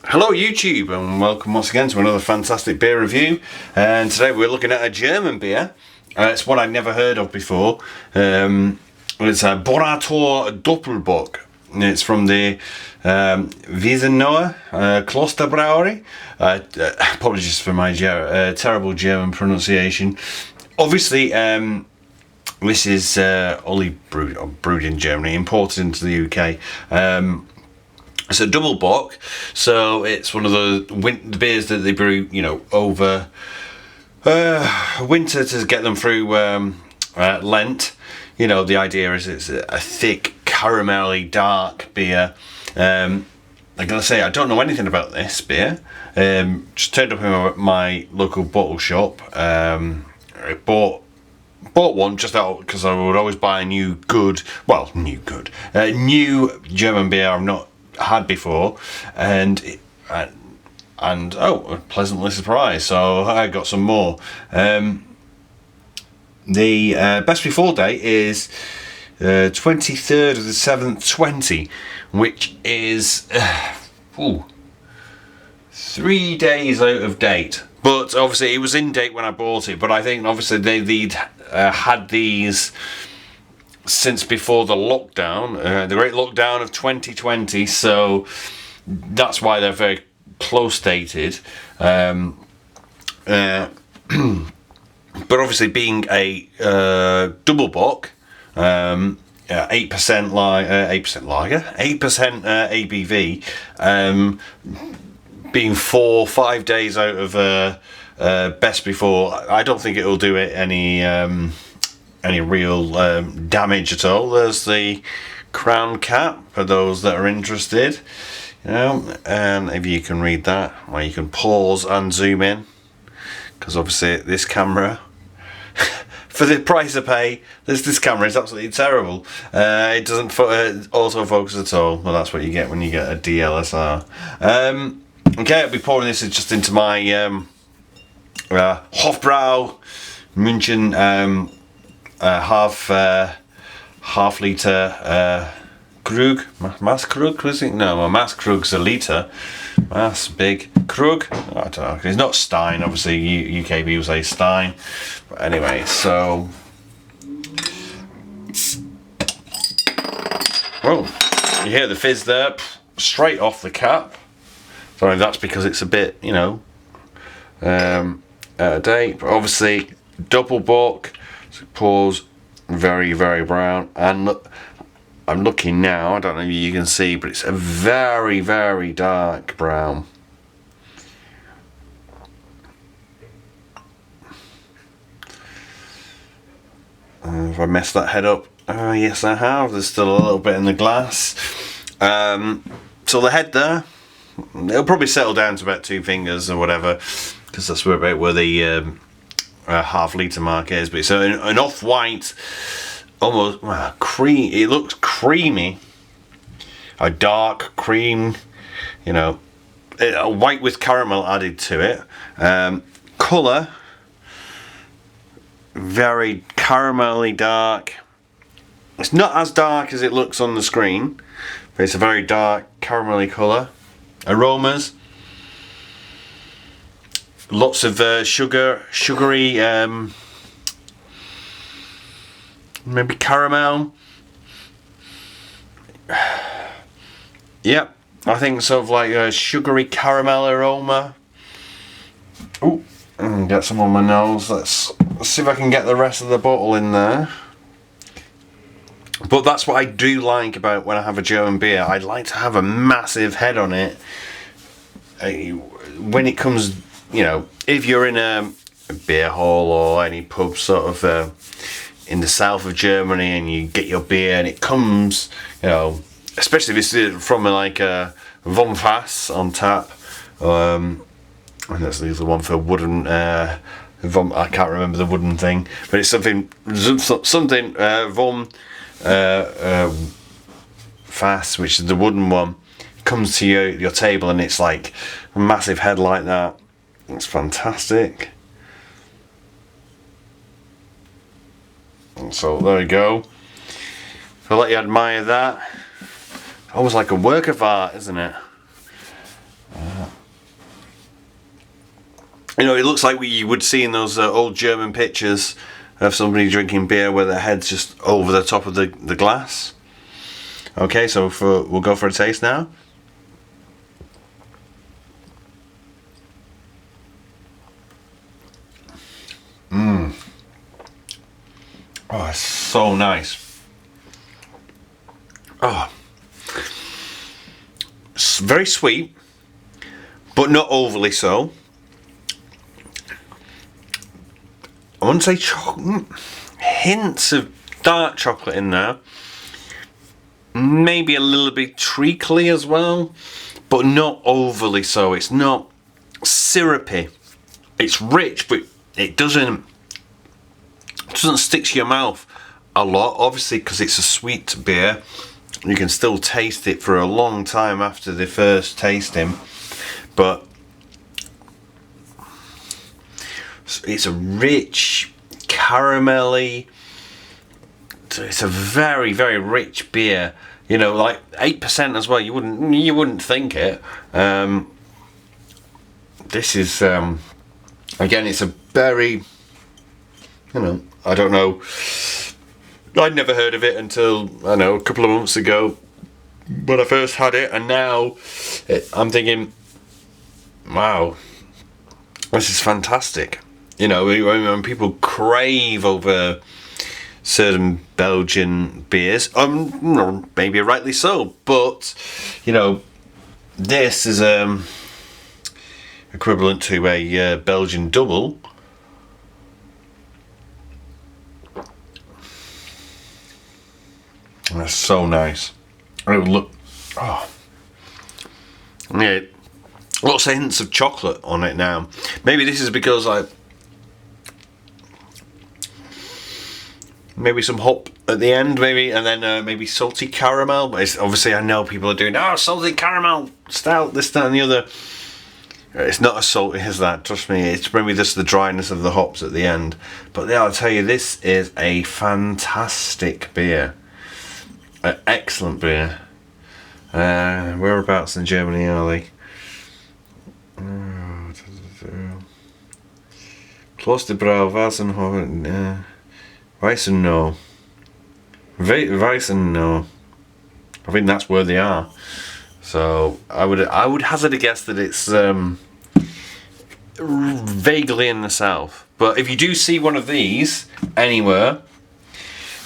Hello YouTube, and welcome once again to another fantastic beer review. And today we're looking at a German beer. It's one I'd never heard of before. It's a Bonator Doppelbock. It's from the Weissenohe Klosterbrauerei. Apologies for my terrible German pronunciation. Obviously, this is only brewed in Germany, imported into the UK. It's a double bock, so it's one of the beers that they brew, over winter to get them through Lent. The idea is it's a thick, caramelly, dark beer. Like I say, I don't know anything about this beer. Just turned up in my local bottle shop. I bought one just out because I would always buy a new German beer I've not had before, and pleasantly surprised. So I got some more. The best before date is 23rd of the 7th 20, which is 3 days out of date. But obviously it was in date when I bought it, but I think obviously they'd had these since before the lockdown, the great lockdown of 2020, so that's why they're very close dated. But obviously being a double bock, 8% lager, 8% ABV, being 4-5 days out of best before, I don't think it'll do it any real damage at all. There's the crown cap for those that are interested, and if you can read that, or you can pause and zoom in, because obviously this camera for the price I pay, this camera is absolutely terrible. It doesn't autofocus at all. Well, that's what you get when you get a DLSR. Okay, I'll be pouring this just into my Hofbrau München half liter Krug, Maßkrug, was it? No, a Maßkrug's a liter. Mass big Krug. I don't know. It's not Stein. Obviously, UK people say Stein. But anyway, so you hear the fizz there, straight off the cap. Sorry, that's because it's a bit, out of date. But obviously, double bock. So it pours very, very brown, and look, I'm looking now, I don't know if you can see, but it's a very, very dark brown. Have I messed that head up? Yes I have. There's still a little bit in the glass. So the head there, it'll probably settle down to about 2 fingers or whatever, because that's where the half litre mark is. But it's an off-white, almost cream. It looks creamy, a dark cream, white with caramel added to it. Colour, very caramelly dark. It's not as dark as it looks on the screen, but it's a very dark caramelly colour. Aromas, lots of sugary, maybe caramel. Yep, I think sort of like a sugary caramel aroma. Ooh, get some on my nose. Let's see if I can get the rest of the bottle in there. But that's what I do like about when I have a German beer. I'd like to have a massive head on it. When it comes, if you're in a beer hall or any pub sort of in the south of Germany, and you get your beer and it comes, especially if it's from like a Vom Fass on tap, and that's the other one for wooden, I can't remember the wooden thing, but it's something Vom Fass, which is the wooden one, comes to your table, and it's like a massive head like that. It's fantastic. And so there we go. I'll let you admire that. Almost like a work of art, isn't it? You know, it looks like what you would see in those old German pictures of somebody drinking beer where their head's just over the top of the glass. Okay, so we'll go for a taste now. Oh, it's so nice. Oh, it's very sweet, but not overly so. I wouldn't say hints of dark chocolate in there. Maybe a little bit treacly as well, but not overly so. It's not syrupy. It's rich, but it doesn't stick to your mouth a lot. Obviously, because it's a sweet beer, you can still taste it for a long time after the first tasting. But it's a rich, caramelly. It's a very, very rich beer. You know, like 8% as well. You wouldn't think it. This is again. It's a very, you know, I don't know. I'd never heard of it until, I don't know, a couple of months ago when I first had it, and now I'm thinking, wow, this is fantastic. You know, when people crave over certain Belgian beers, maybe rightly so, but you know, this is equivalent to a Belgian double. That's so nice. It would look, oh, yeah, lots of hints of chocolate on it now. Maybe this is because maybe some hop at the end, maybe, and then maybe salty caramel. But it's, obviously, I know people are doing salty caramel stout, this, that, and the other. It's not as salty as that, trust me. It's maybe just the dryness of the hops at the end. But yeah, I'll tell you, this is a fantastic beer. Excellent beer. Whereabouts in Germany are they? Klosterbrauerei Weissenohe. Weissenohe. Weissenohe. I think that's where they are. So I would hazard a guess that it's vaguely in the south. But if you do see one of these anywhere,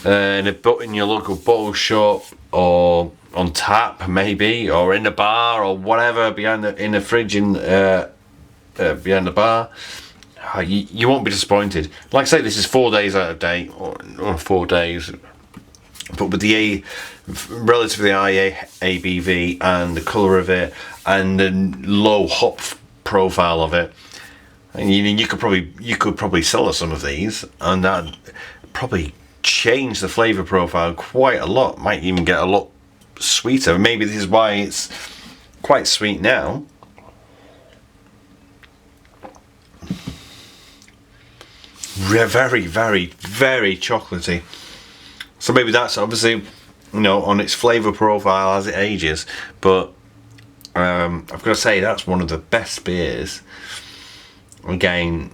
in your local bottle shop or on tap maybe, or in a bar or whatever, in the fridge behind the bar, you won't be disappointed. Like I say, this is 4 days out of date, or 4 days, but with the relatively high ABV and the colour of it and the low hop profile of it, and you could probably sell us some of these, and that probably change the flavour profile quite a lot. Might even get a lot sweeter. Maybe this is why it's quite sweet now. Very, very, very chocolatey. So maybe that's obviously, you know, on its flavour profile as it ages. But I've got to say, that's one of the best beers. Again,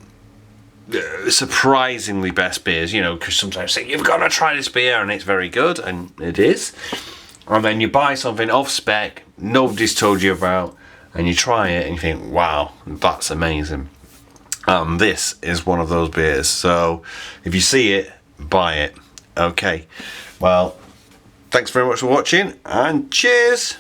surprisingly best beers, you know, because sometimes I say, you've got to try this beer, and it's very good, and it is. And then you buy something off spec, nobody's told you about, and you try it, and you think, wow, that's amazing. This is one of those beers. So if you see it, buy it. Okay, well, thanks very much for watching, and cheers.